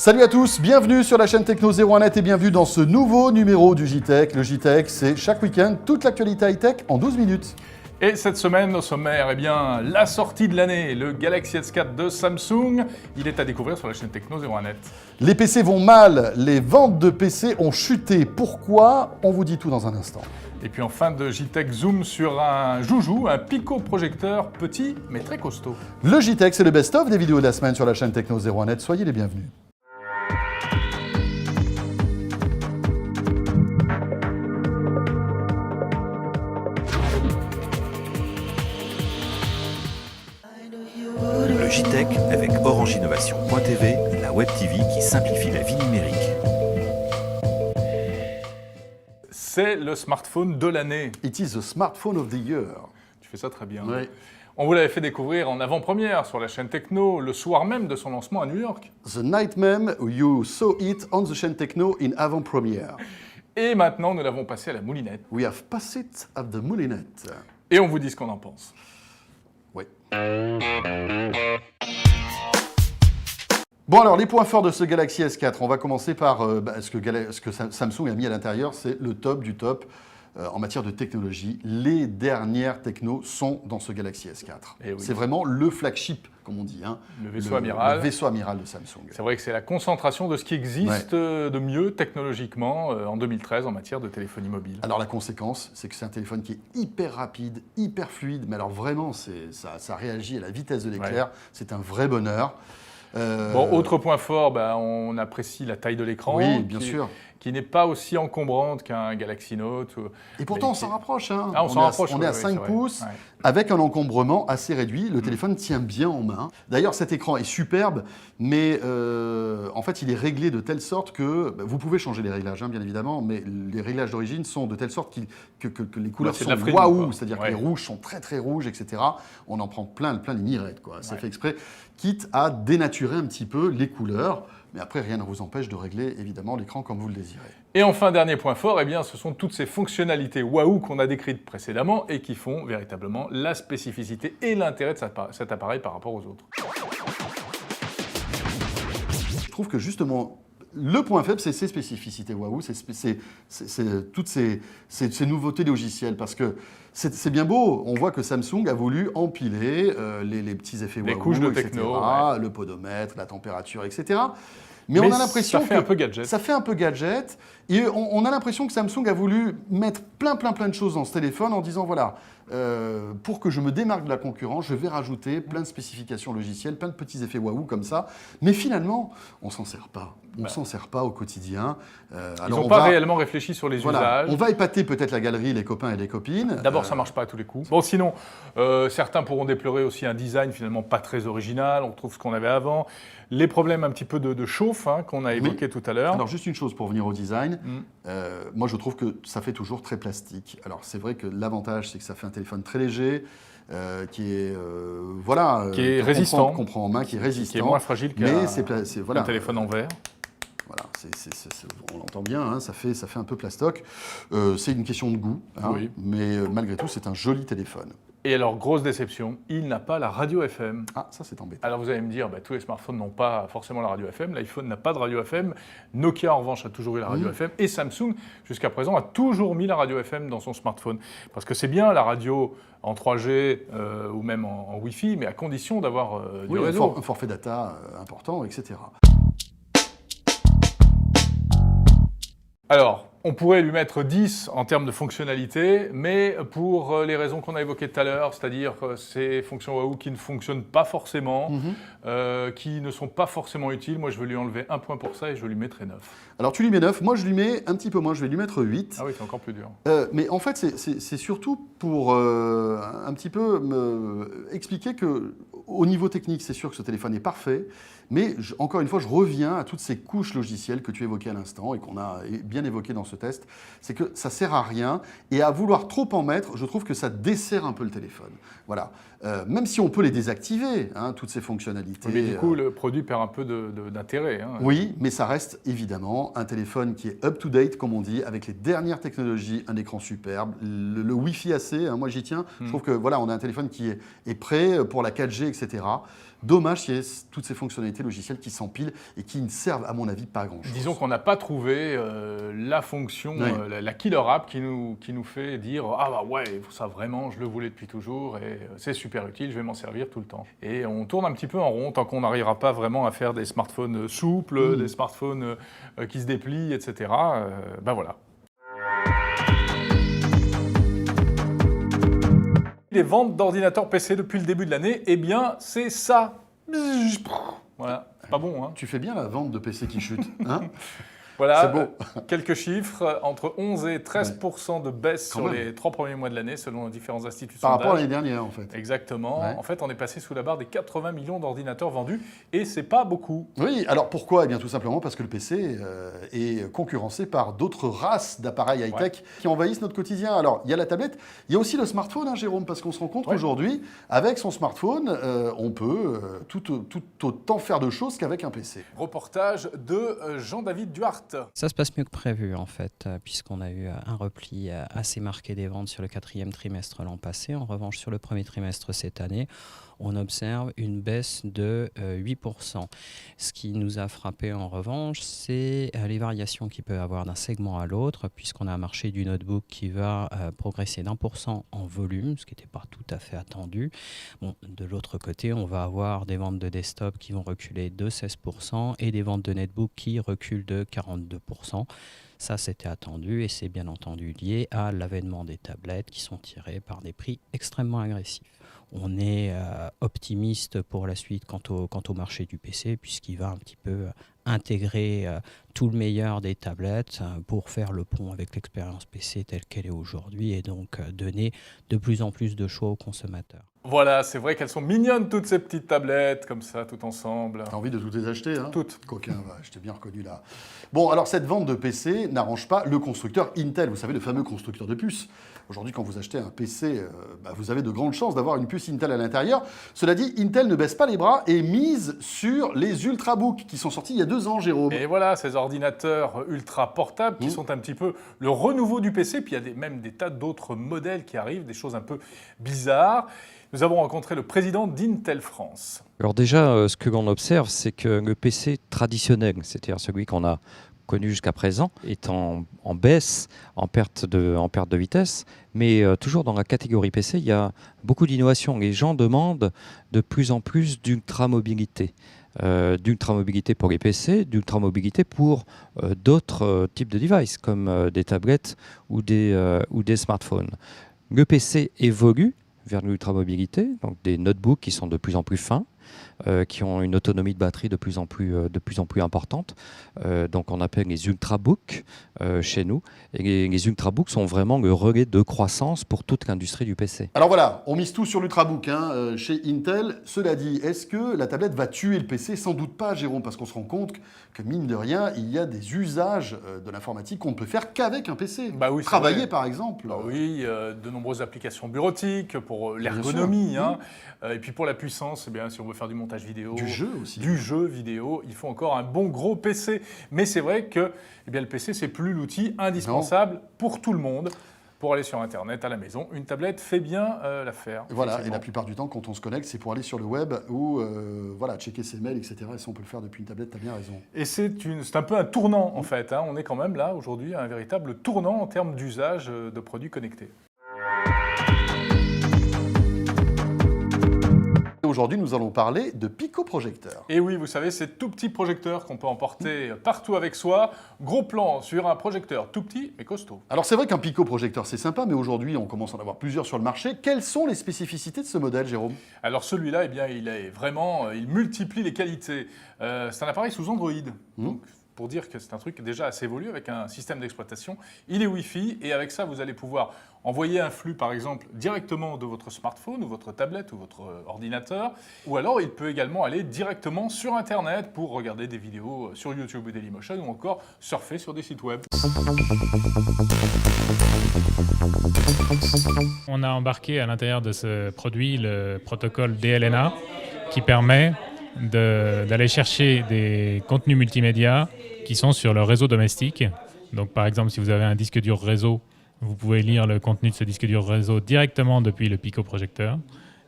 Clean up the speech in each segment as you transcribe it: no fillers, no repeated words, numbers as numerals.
Salut à tous, bienvenue sur la chaîne Techno 01net et bienvenue dans ce nouveau numéro du JTech. Le JTech, c'est chaque week-end toute l'actualité high-tech en 12 minutes. Et cette semaine, au sommaire, la sortie de l'année, le Galaxy S4 de Samsung. Il est à découvrir sur la chaîne Techno 01net. Les PC vont mal, les ventes de PC ont chuté. Pourquoi? On vous dit tout dans un instant. Et puis en fin de JTech, zoom sur un joujou, un pico-projecteur petit mais très costaud. Le JTech, c'est le best-of des vidéos de la semaine sur la chaîne Techno 01net. Soyez les bienvenus. Le JTech avec OrangeInnovation.tv, la web TV qui simplifie la vie numérique. C'est le smartphone de l'année. It is the smartphone of the year. Tu fais ça très bien. Oui. On vous l'avait fait découvrir en avant-première sur la chaîne Techno, le soir même de son lancement à New York. The night même, you saw it on the chaîne Techno in avant-première. Et maintenant, nous l'avons passé à la moulinette. We have passed it at the moulinette. Et on vous dit ce qu'on en pense. Oui. Bon alors, les points forts de ce Galaxy S4, on va commencer par ce que Samsung a mis à l'intérieur, c'est le top du top en matière de technologie. Les dernières technos sont dans ce Galaxy S4. Eh oui. C'est vraiment le flagship, comme on dit. Hein, Le vaisseau amiral. Le vaisseau amiral de Samsung. C'est vrai que c'est la concentration de ce qui existe de mieux technologiquement en 2013 en matière de téléphonie mobile. Alors la conséquence, c'est que c'est un téléphone qui est hyper rapide, hyper fluide, mais alors vraiment, ça réagit à la vitesse de l'éclair. Ouais. C'est un vrai bonheur. Bon, autre point fort, on apprécie la taille de l'écran. Oui, bien sûr. Qui n'est pas aussi encombrante qu'un Galaxy Note. Et pourtant, on s'en rapproche. Hein. Ah, on s'en rapproche. On est à 5 pouces, avec un encombrement assez réduit. Le téléphone tient bien en main. D'ailleurs, cet écran est superbe, mais en fait, il est réglé de telle sorte que... vous pouvez changer les réglages, hein, bien évidemment, mais les réglages d'origine sont de telle sorte que les couleurs sont waouh, c'est-à-dire que les rouges sont très très rouges, etc. On en prend plein les mirettes, quoi. C'est fait exprès, quitte à dénaturer un petit peu les couleurs. Mais après, rien ne vous empêche de régler, évidemment, l'écran comme vous le désirez. Et enfin, dernier point fort, ce sont toutes ces fonctionnalités waouh qu'on a décrites précédemment et qui font véritablement la spécificité et l'intérêt de cet appareil par rapport aux autres. Je trouve que justement, le point faible, c'est ces spécificités waouh, c'est toutes ces nouveautés logicielles, parce que c'est bien beau, on voit que Samsung a voulu empiler les petits effets waouh, couches de techno, le podomètre, la température, etc. Mais on a l'impression ça fait un peu gadget. Ça fait un peu gadget, et on a l'impression que Samsung a voulu mettre plein de choses dans ce téléphone en disant, voilà, pour que je me démarque de la concurrence, je vais rajouter plein de spécifications logicielles, plein de petits effets waouh comme ça. Mais finalement, on s'en sert pas. On s'en sert pas au quotidien. Ils n'ont pas réellement réfléchi sur les usages. On va épater peut-être la galerie, les copains et les copines. D'abord, ça marche pas à tous les coups. Bon, sinon, certains pourront déplorer aussi un design finalement pas très original. On retrouve ce qu'on avait avant. Les problèmes un petit peu de chauffe qu'on a évoqués tout à l'heure. Alors, juste une chose pour venir au design. Moi, je trouve que ça fait toujours très plastique. Alors, c'est vrai que l'avantage, c'est que ça fait un téléphone très léger, qui est résistant, qu'on prend en main, qui est résistant, qui est moins fragile qu'un téléphone en verre. Voilà, on l'entend bien, hein, ça fait un peu plastoc. C'est une question de goût, hein, mais malgré tout, c'est un joli téléphone. Et alors, grosse déception, il n'a pas la radio FM. Ah, ça c'est embêtant. Alors vous allez me dire, tous les smartphones n'ont pas forcément la radio FM, l'iPhone n'a pas de radio FM, Nokia en revanche a toujours eu la radio FM, et Samsung, jusqu'à présent, a toujours mis la radio FM dans son smartphone. Parce que c'est bien la radio en 3G ou même en Wi-Fi, mais à condition d'avoir du réseau. Un forfait data important, etc. Alors, on pourrait lui mettre 10 en termes de fonctionnalité, mais pour les raisons qu'on a évoquées tout à l'heure, c'est-à-dire ces fonctions waouh qui ne fonctionnent pas forcément, qui ne sont pas forcément utiles, moi je vais lui enlever un point pour ça et je lui mettrai 9. Alors tu lui mets 9, moi je lui mets un petit peu moins, je vais lui mettre 8. Ah oui, c'est encore plus dur. Mais en fait, c'est surtout pour un petit peu me expliquer qu'au niveau technique, c'est sûr que ce téléphone est parfait, mais encore une fois, je reviens à toutes ces couches logicielles que tu évoquais à l'instant et qu'on a bien évoquées dans ce test. C'est que ça ne sert à rien, et à vouloir trop en mettre, je trouve que ça dessert un peu le téléphone. Voilà. Même si on peut les désactiver, hein, toutes ces fonctionnalités. Mais du coup, le produit perd un peu d'intérêt. Hein. Oui, mais ça reste évidemment un téléphone qui est up-to-date, comme on dit, avec les dernières technologies, un écran superbe, le Wi-Fi AC, hein, moi j'y tiens. Je trouve que voilà, on a un téléphone qui est prêt pour la 4G, etc. Dommage qu'il y ait toutes ces fonctionnalités logicielles qui s'empilent et qui ne servent, à mon avis, pas à grand-chose. Disons qu'on n'a pas trouvé la fonction, Ouais. la killer app qui nous fait dire « Ah bah ouais, ça vraiment, je le voulais depuis toujours et c'est super utile, je vais m'en servir tout le temps. » Et on tourne un petit peu en rond tant qu'on n'arrivera pas vraiment à faire des smartphones souples, des smartphones qui se déplient, etc. Ben voilà. Les ventes d'ordinateurs PC depuis le début de l'année, eh bien, c'est ça. Voilà, c'est pas bon, hein. Tu fais bien la vente de PC qui chute, hein? Voilà, C'est beau. Quelques chiffres, entre 11 et 13% de baisse Quand sur même. les 3 premiers mois de l'année, selon les différents instituts de Par rapport à sondage. l'année dernière, en fait. Exactement. Ouais. En fait, on est passé sous la barre des 80 millions d'ordinateurs vendus, et c'est pas beaucoup. Oui, alors pourquoi? Eh bien tout simplement parce que le PC est concurrencé par d'autres races d'appareils high-tech qui envahissent notre quotidien. Alors, il y a la tablette, il y a aussi le smartphone, hein, Jérôme, parce qu'on se rend compte qu'aujourd'hui, avec son smartphone, on peut tout autant faire de choses qu'avec un PC. Reportage de Jean-David Duarte. Ça se passe mieux que prévu en fait, puisqu'on a eu un repli assez marqué des ventes sur le 4e trimestre l'an passé. En revanche, sur le premier trimestre cette année, on observe une baisse de 8%. Ce qui nous a frappé en revanche, c'est les variations qu'il peut y avoir d'un segment à l'autre, puisqu'on a un marché du notebook qui va progresser d'1% en volume, ce qui n'était pas tout à fait attendu. Bon, de l'autre côté, on va avoir des ventes de desktop qui vont reculer de 16% et des ventes de netbook qui reculent de 42%. Ça, c'était attendu et c'est bien entendu lié à l'avènement des tablettes qui sont tirées par des prix extrêmement agressifs. On est optimiste pour la suite quant au marché du PC, puisqu'il va un petit peu intégrer tout le meilleur des tablettes pour faire le pont avec l'expérience PC telle qu'elle est aujourd'hui et donc donner de plus en plus de choix aux consommateurs. Voilà, c'est vrai qu'elles sont mignonnes toutes ces petites tablettes, comme ça, toutes ensemble. T'as envie de toutes les acheter, hein? Toutes. Coquin, je t'ai bien reconnu là. Bon, alors cette vente de PC n'arrange pas le constructeur Intel, vous savez, le fameux constructeur de puces. Aujourd'hui, quand vous achetez un PC, vous avez de grandes chances d'avoir une puce Intel à l'intérieur. Cela dit, Intel ne baisse pas les bras et mise sur les Ultrabooks qui sont sortis il y a 2 ans, Jérôme. Et voilà, ces ordinateurs ultra portables qui sont un petit peu le renouveau du PC. Puis il y a même des tas d'autres modèles qui arrivent, des choses un peu bizarres. Nous avons rencontré le président d'Intel France. Alors déjà, ce que l'on observe, c'est que le PC traditionnel, c'est-à-dire celui qu'on a connu jusqu'à présent, est en baisse, en perte de vitesse, mais toujours dans la catégorie PC, il y a beaucoup d'innovations. Les gens demandent de plus en plus d'ultra-mobilité. D'ultra-mobilité pour les PC, d'ultra-mobilité pour d'autres types de devices, comme des tablettes ou des smartphones. Le PC évolue vers l'ultra-mobilité, donc des notebooks qui sont de plus en plus fins, qui ont une autonomie de batterie de plus en plus importante. Donc on appelle les ultrabooks chez nous. Et les ultrabooks sont vraiment le relais de croissance pour toute l'industrie du PC. Alors voilà, on mise tout sur l'Ultrabook chez Intel. Cela dit, est-ce que la tablette va tuer le PC? Sans doute pas, Jérôme, parce qu'on se rend compte que mine de rien, il y a des usages de l'informatique qu'on ne peut faire qu'avec un PC. Bah oui, c'est Travailler, vrai. par exemple. Bah oui, de nombreuses applications bureautiques pour Bien l'ergonomie, sûr. hein. Et puis pour la puissance, eh bien, si on veut faire du montage vidéo, Du jeu aussi. du jeu vidéo, il faut encore un bon gros PC. Mais c'est vrai que eh bien, le PC, c'est plus l'outil indispensable pour tout le monde. Pour aller sur Internet, à la maison, une tablette fait bien l'affaire. Voilà, et effectivement. la plupart du temps, quand on se connecte, c'est pour aller sur le web ou voilà, checker ses mails, etc. Et si on peut le faire depuis une tablette, t'as bien raison. Et c'est un peu un tournant, en fait, hein. On est quand même là, aujourd'hui, à un véritable tournant en termes d'usage de produits connectés. Aujourd'hui, nous allons parler de picoprojecteurs. Et oui, vous savez, ces tout petits projecteurs qu'on peut emporter partout avec soi. Gros plan sur un projecteur tout petit mais costaud. Alors c'est vrai qu'un picoprojecteur c'est sympa, mais aujourd'hui on commence à en avoir plusieurs sur le marché. Quelles sont les spécificités de ce modèle, Jérôme? Alors celui-là, eh bien, il multiplie les qualités. C'est un appareil sous Android. Donc, pour dire que c'est un truc déjà assez évolué avec un système d'exploitation. Il est Wi-Fi et avec ça, vous allez pouvoir envoyer un flux, par exemple, directement de votre smartphone ou votre tablette ou votre ordinateur. Ou alors, il peut également aller directement sur Internet pour regarder des vidéos sur YouTube ou Dailymotion ou encore surfer sur des sites web. On a embarqué à l'intérieur de ce produit le protocole DLNA qui permet d'aller chercher des contenus multimédia qui sont sur le réseau domestique. Donc par exemple, si vous avez un disque dur réseau, vous pouvez lire le contenu de ce disque dur réseau directement depuis le picoprojecteur.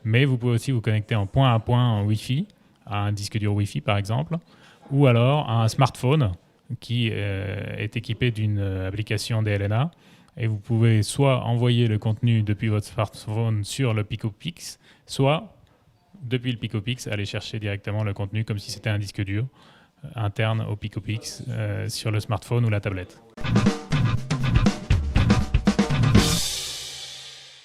Mais vous pouvez aussi vous connecter en point à point en Wi-Fi à un disque dur Wi-Fi par exemple, ou alors à un smartphone qui est équipé d'une application DLNA. Et vous pouvez soit envoyer le contenu depuis votre smartphone sur le PicoPix, soit depuis le PicoPix aller chercher directement le contenu comme si c'était un disque dur interne au PicoPix sur le smartphone ou la tablette.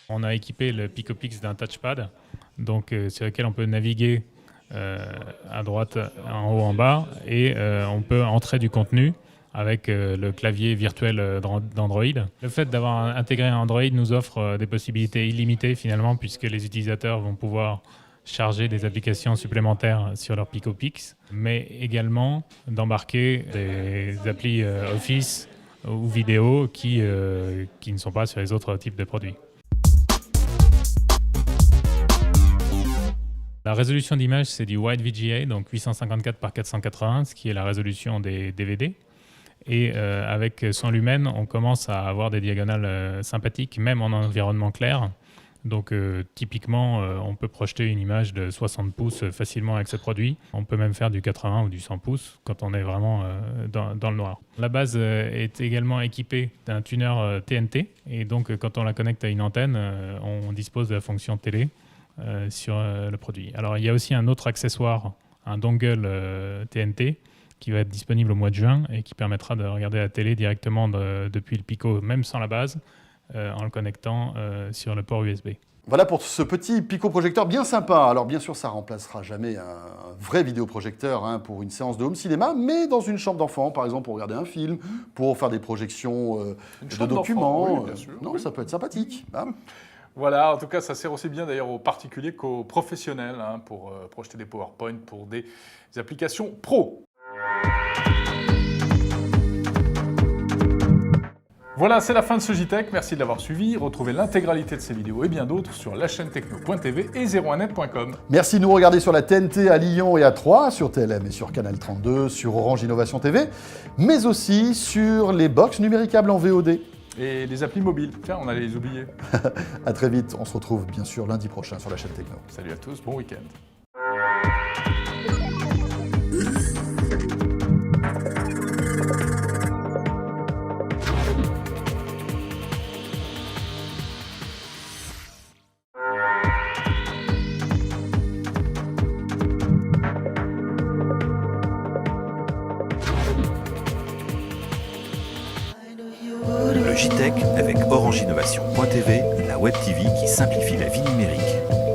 On a équipé le PicoPix d'un touchpad, donc sur lequel on peut naviguer à droite, en haut, en bas, et on peut entrer du contenu avec le clavier virtuel d'Android. Le fait d'avoir intégré un Android nous offre des possibilités illimitées finalement, puisque les utilisateurs vont pouvoir charger des applications supplémentaires sur leur PicoPix, mais également d'embarquer des applis Office ou vidéo qui ne sont pas sur les autres types de produits. La résolution d'image, c'est du Wide VGA, donc 854 par 480, ce qui est la résolution des DVD. Et avec son lumen, on commence à avoir des diagonales sympathiques, même en environnement clair. Donc typiquement, on peut projeter une image de 60 pouces facilement avec ce produit. On peut même faire du 80 ou du 100 pouces quand on est vraiment dans le noir. La base est également équipée d'un tuner TNT. Et donc quand on la connecte à une antenne, on dispose de la fonction télé sur le produit. Alors il y a aussi un autre accessoire, un dongle TNT, qui va être disponible au mois de juin et qui permettra de regarder la télé directement depuis le Pico, même sans la base, en le connectant sur le port USB. Voilà pour ce petit picoprojecteur bien sympa. Alors bien sûr, ça remplacera jamais un vrai vidéoprojecteur pour une séance de home cinéma, mais dans une chambre d'enfant, par exemple, pour regarder un film, pour faire des projections de documents. Oui, bien sûr, non, oui. ça peut être sympathique. Voilà, en tout cas, ça sert aussi bien d'ailleurs aux particuliers qu'aux professionnels pour projeter des PowerPoint pour des applications pro. Voilà, c'est la fin de ce JTech. Merci de l'avoir suivi. Retrouvez l'intégralité de ces vidéos et bien d'autres sur la chaîne techno.tv et 01net.com. Merci de nous regarder sur la TNT à Lyon et à Troyes, sur TLM et sur Canal 32, sur Orange Innovation TV, mais aussi sur les box numéricables en VOD. Et les applis mobiles. Tiens, on allait les oublier. À très vite, on se retrouve bien sûr lundi prochain sur la chaîne Techno. Salut à tous, bon week-end. Le JTech avec Orange Innovation.tv, la web TV qui simplifie la vie numérique.